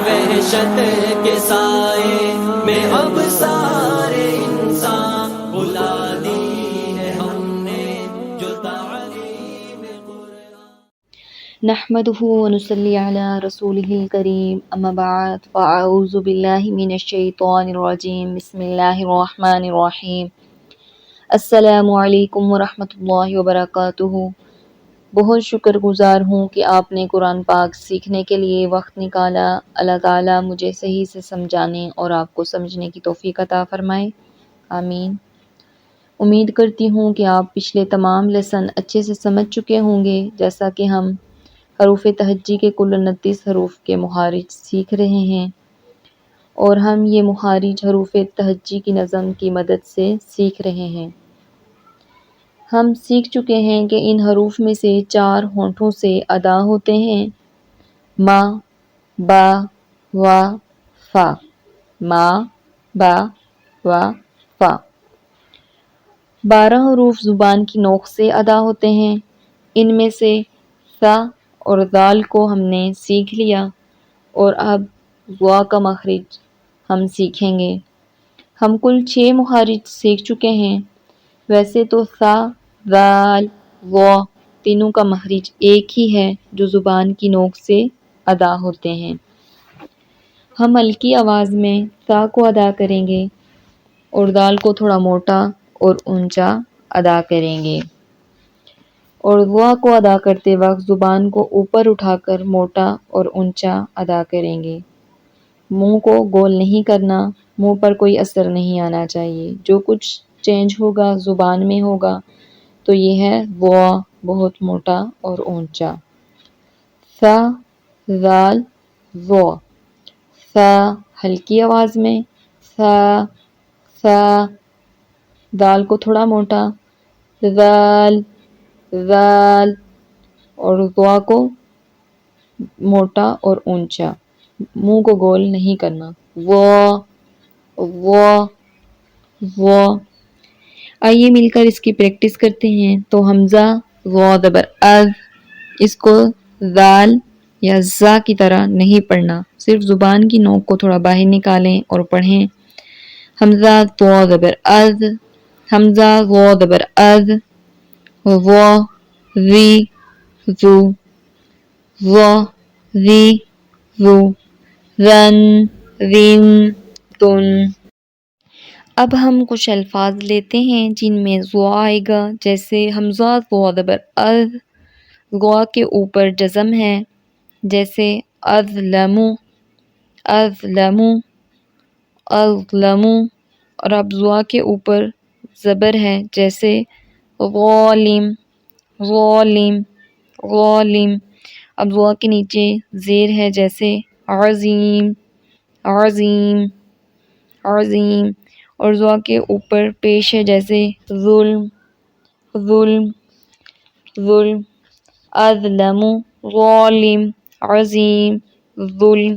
وحشت کے سائے میں اب سارے انسان بلا دی ہے ہم نے جو تعلیم قرآن۔ نحمده ونصلي على رسوله الكريم اما بعد فاعوذ بالله من الشیطان الرجیم بسم اللہ الرحمن الرحیم۔ السلام علیکم ورحمۃ اللہ وبرکاتہ۔ بہت شکر گزار ہوں کہ آپ نے قرآن پاک سیکھنے کے لیے وقت نکالا۔ اللہ تعالیٰ مجھے صحیح سے سمجھانے اور آپ کو سمجھنے کی توفیق عطا فرمائے، آمین۔ امید کرتی ہوں کہ آپ پچھلے تمام لیسن اچھے سے سمجھ چکے ہوں گے، جیسا کہ ہم حروف تہجی کے کل 29 حروف کے مخارج سیکھ رہے ہیں، اور ہم یہ مخارج حروف تہجی کی نظم کی مدد سے سیکھ رہے ہیں۔ ہم سیکھ چکے ہیں کہ ان حروف میں سے 4 ہونٹوں سے ادا ہوتے ہیں، ما، با، وا، فا، ما، با، وا، فا۔ 12 حروف زبان کی نوک سے ادا ہوتے ہیں، ان میں سے ث اور دال کو ہم نے سیکھ لیا، اور اب وا کا مخرج ہم سیکھیں گے۔ ہم کل 6 مخارج سیکھ چکے ہیں۔ ویسے تو ث، دال، وا تینوں کا مخرج ایک ہی ہے جو زبان کی نوک سے ادا ہوتے ہیں۔ ہم ہلکی آواز میں ث کو ادا کریں گے اور دال کو تھوڑا موٹا اور اونچا ادا کریں گے، اور وا کو ادا کرتے وقت زبان کو اوپر اٹھا کر موٹا اور اونچا ادا کریں گے۔ منہ کو گول نہیں کرنا، منہ پر کوئی اثر نہیں آنا چاہیے۔ جو کچھ چینج ہوگا زبان میں ہوگا تو یہ ہے وا بہت موٹا اور اونچا۔ ث، دال، وا۔ ث ہلکی آواز میں، ث، ث۔ دال کو تھوڑا موٹا، ذال، ذال، اور وا کو موٹا اور اونچا، منہ کو گول نہیں کرنا، وا، وا، وا۔ آئیے مل کر اس کی پریکٹس کرتے ہیں۔ تو حمزہ وا زبر از، اس کو ذال یا زا کی طرح نہیں پڑھنا، صرف زبان کی نوک کو تھوڑا باہر نکالیں اور پڑھیں۔ حمزہ وا زبر از، حمزہ وا زبر از، وا، وی، زو، وا، وی، زو، رن، رن، تن۔ اب ہم کچھ الفاظ لیتے ہیں جن میں زوا آئے گا، جیسے حمزہ وا زبر از، زوا کے اوپر جزم ہے، جیسے اظلمو، اظلمو، اظلمو، اور اب زوا کے اوپر زبر ہے، جیسے ظالم، ظالم، ظالم۔ اب زوا کے نیچے زیر ہے، جیسے عظیم، عظیم، عظیم، اور زوا کے اوپر پیش ہے، جیسے ظلم، ظلم، ظلم۔ اظلم، ظالم، عظیم، ظلم۔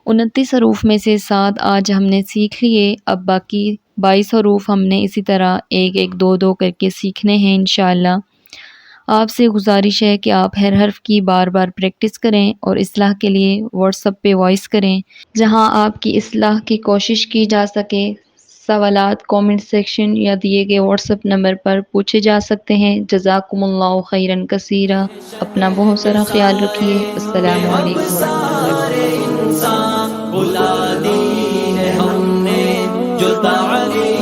29 حروف میں سے 7 آج ہم نے سیکھ لیے۔ اب باقی 22 حروف ہم نے اسی طرح 1 1 2 2 کر کے سیکھنے ہیں انشاءاللہ۔ آپ سے گزارش ہے کہ آپ ہر حرف کی بار بار پریکٹس کریں اور اصلاح کے لیے واٹس ایپ پہ وائس کریں، جہاں آپ کی اصلاح کی کوشش کی جا سکے۔ سوالات کامنٹ سیکشن یا دیے گئے واٹس ایپ نمبر پر پوچھے جا سکتے ہیں۔ جزاکم اللہ خیرن کثیرا۔ اپنا بہت سارا خیال رکھیے۔ السلام اب علیکم ورحمۃ اللہ سارے وبرکاتہ۔ انسان بلا دی ہے ہم نے جو تعلیم